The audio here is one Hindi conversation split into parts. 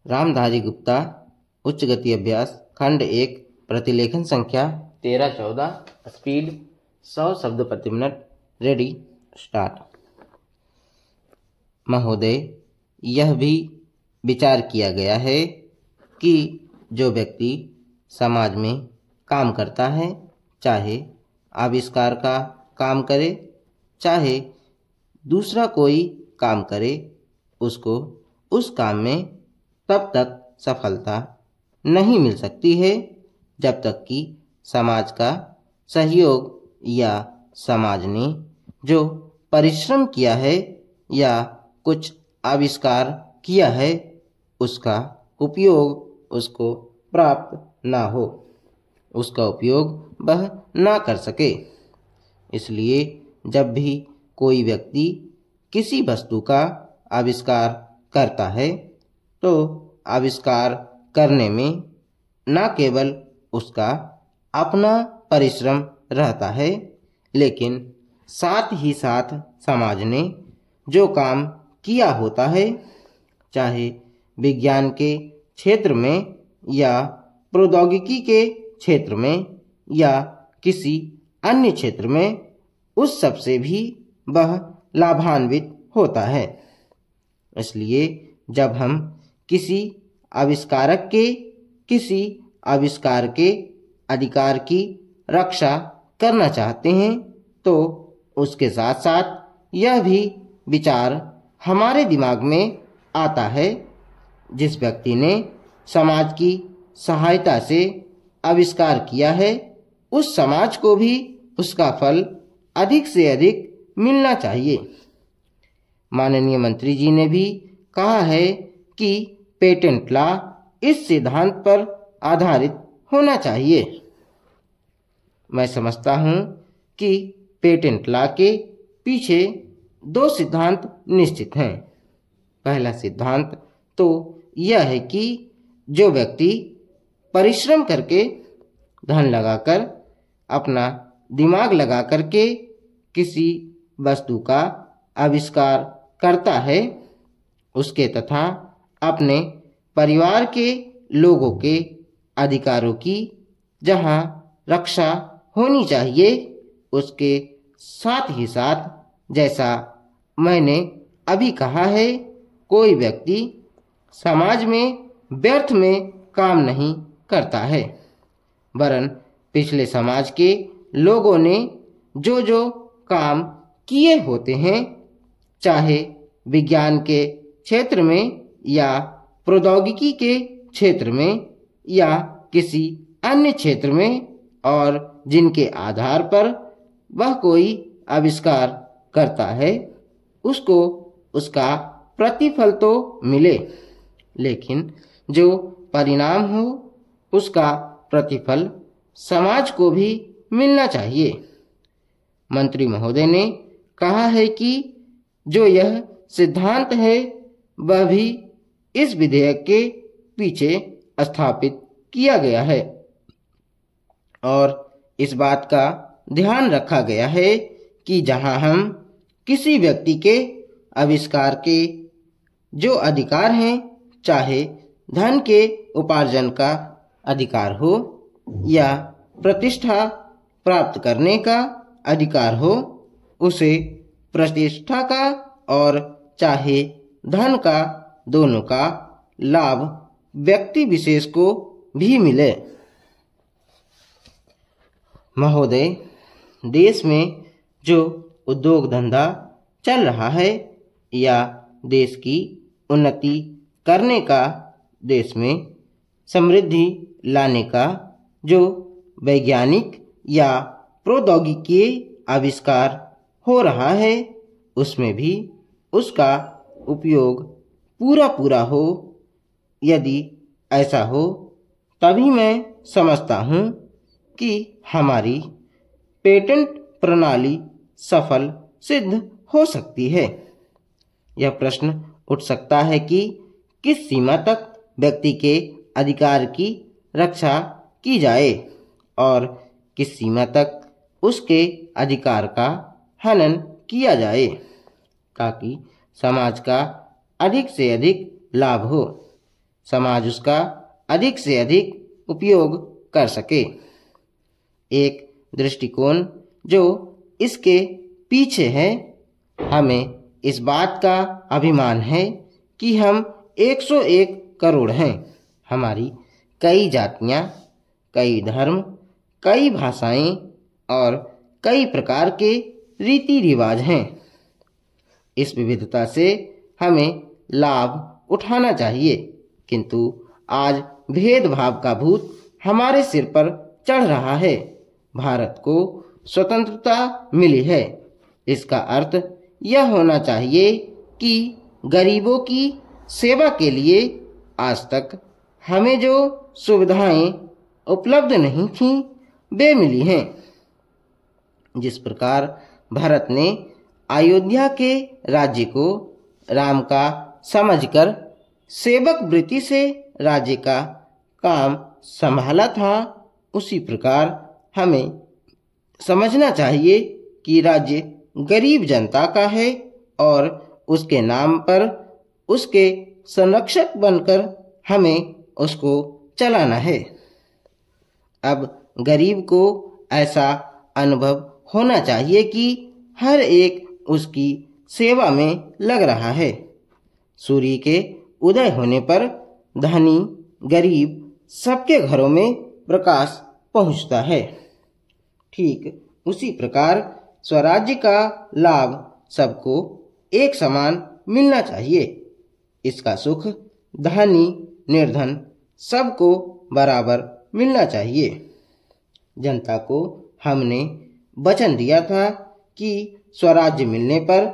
रामधारी गुप्ता उच्च गति अभ्यास खंड 1 प्रतिलेखन संख्या 13-14 स्पीड 100 शब्द प्रति मिनट। Ready start. महोदय, यह भी विचार किया गया है कि जो व्यक्ति समाज में काम करता है, चाहे आविष्कार का काम करे चाहे दूसरा कोई काम करे, उसको उस काम में तब तक सफलता नहीं मिल सकती है जब तक कि समाज का सहयोग या समाज ने जो परिश्रम किया है या कुछ आविष्कार किया है उसका उपयोग उसको प्राप्त ना हो, उसका उपयोग वह ना कर सके। इसलिए जब भी कोई व्यक्ति किसी वस्तु का आविष्कार करता है तो आविष्कार करने में न केवल उसका अपना परिश्रम रहता है, लेकिन साथ ही साथ समाज ने जो काम किया होता है, चाहे विज्ञान के क्षेत्र में या प्रौद्योगिकी के क्षेत्र में या किसी अन्य क्षेत्र में, उस सब से भी वह लाभान्वित होता है। इसलिए जब हम किसी आविष्कारक के किसी आविष्कार के अधिकार की रक्षा करना चाहते हैं तो उसके साथ साथ यह भी विचार हमारे दिमाग में आता है, जिस व्यक्ति ने समाज की सहायता से आविष्कार किया है उस समाज को भी उसका फल अधिक से अधिक मिलना चाहिए। माननीय मंत्री जी ने भी कहा है कि पेटेंट लॉ इस सिद्धांत पर आधारित होना चाहिए। मैं समझता हूँ कि पेटेंट लॉ के पीछे 2 सिद्धांत निश्चित हैं। पहला सिद्धांत तो यह है कि जो व्यक्ति परिश्रम करके, धन लगाकर, अपना दिमाग लगा करके किसी वस्तु का आविष्कार करता है, उसके तथा अपने परिवार के लोगों के अधिकारों की जहां रक्षा होनी चाहिए, उसके साथ ही साथ, जैसा मैंने अभी कहा है, कोई व्यक्ति समाज में व्यर्थ में काम नहीं करता है, वरन पिछले समाज के लोगों ने जो जो काम किए होते हैं, चाहे विज्ञान के क्षेत्र में या प्रौद्योगिकी के क्षेत्र में या किसी अन्य क्षेत्र में, और जिनके आधार पर वह कोई आविष्कार करता है, उसको उसका प्रतिफल तो मिले, लेकिन जो परिणाम हो उसका प्रतिफल समाज को भी मिलना चाहिए। मंत्री महोदय ने कहा है कि जो यह सिद्धांत है वह भी इस विधेयक के पीछे स्थापित किया गया है और इस बात का ध्यान रखा गया है कि जहां हम किसी व्यक्ति के आविष्कार के जो अधिकार हैं, चाहे धन के उपार्जन का अधिकार हो या प्रतिष्ठा प्राप्त करने का अधिकार हो, उसे प्रतिष्ठा का और चाहे धन का, दोनों का लाभ व्यक्ति विशेष को भी मिले। महोदय, देश में जो उद्योग धंधा चल रहा है या देश की उन्नति करने का, देश में समृद्धि लाने का जो वैज्ञानिक या प्रौद्योगिकी आविष्कार हो रहा है, उसमें भी उसका उपयोग पूरा हो। यदि ऐसा हो तभी मैं समझता हूँ कि हमारी पेटेंट प्रणाली सफल सिद्ध हो सकती है। यह प्रश्न उठ सकता है कि किस सीमा तक व्यक्ति के अधिकार की रक्षा की जाए और किस सीमा तक उसके अधिकार का हनन किया जाए, ताकि समाज का अधिक से अधिक लाभ हो। समाज उसका अधिक से अधिक उपयोग कर सके। एक दृष्टिकोण जो इसके पीछे है, हमें इस बात का अभिमान है कि हम 101 करोड़ हैं। हमारी कई जातियां, कई धर्म, कई भाषाएं और कई प्रकार के रीति रिवाज हैं। इस विविधता से हमें लाभ उठाना चाहिए, किंतु आज भेदभाव का भूत हमारे सिर पर चढ़ रहा है। भारत को स्वतंत्रता मिली है, इसका अर्थ यह होना चाहिए कि गरीबों की सेवा के लिए आज तक हमें जो सुविधाएं उपलब्ध नहीं थीं, वे मिली हैं। जिस प्रकार भरत ने अयोध्या के राज्य को राम का समझकर सेवक वृत्ति से राज्य का काम संभाला था, उसी प्रकार हमें समझना चाहिए कि राज्य गरीब जनता का है और उसके नाम पर उसके संरक्षक बनकर हमें उसको चलाना है। अब गरीब को ऐसा अनुभव होना चाहिए कि हर एक उसकी सेवा में लग रहा है। सूर्य के उदय होने पर धनी गरीब सबके घरों में प्रकाश पहुंचता है। ठीक उसी प्रकार स्वराज्य का लाभ सबको एक समान मिलना चाहिए। इसका सुख धनी निर्धन सबको बराबर मिलना चाहिए। जनता को हमने वचन दिया था कि स्वराज्य मिलने पर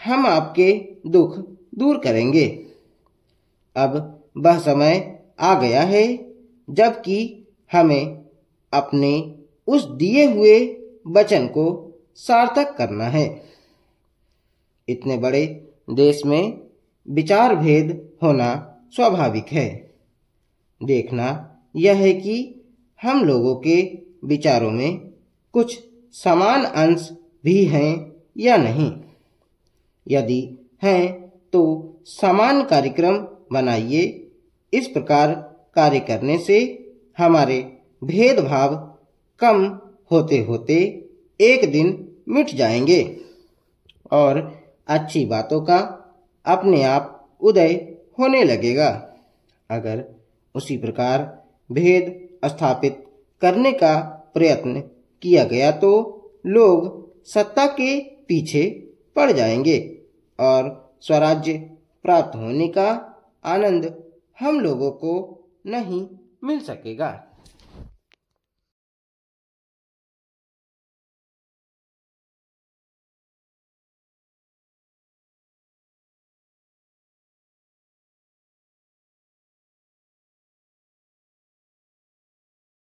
हम आपके दुख दूर करेंगे। अब वह समय आ गया है जबकि हमें अपने उस दिए हुए वचन को सार्थक करना है। इतने बड़े देश में विचार भेद होना स्वाभाविक है। देखना यह है कि हम लोगों के विचारों में कुछ समान अंश भी हैं या नहीं। यदि हैं तो समान कार्यक्रम बनाइए। इस प्रकार कार्य करने से हमारे भेदभाव कम होते होते एक दिन मिट जाएंगे और अच्छी बातों का अपने आप उदय होने लगेगा। अगर उसी प्रकार भेद स्थापित करने का प्रयत्न किया गया तो लोग सत्ता के पीछे पड़ जाएंगे और स्वराज्य प्राप्त होने का आनंद हम लोगों को नहीं मिल सकेगा।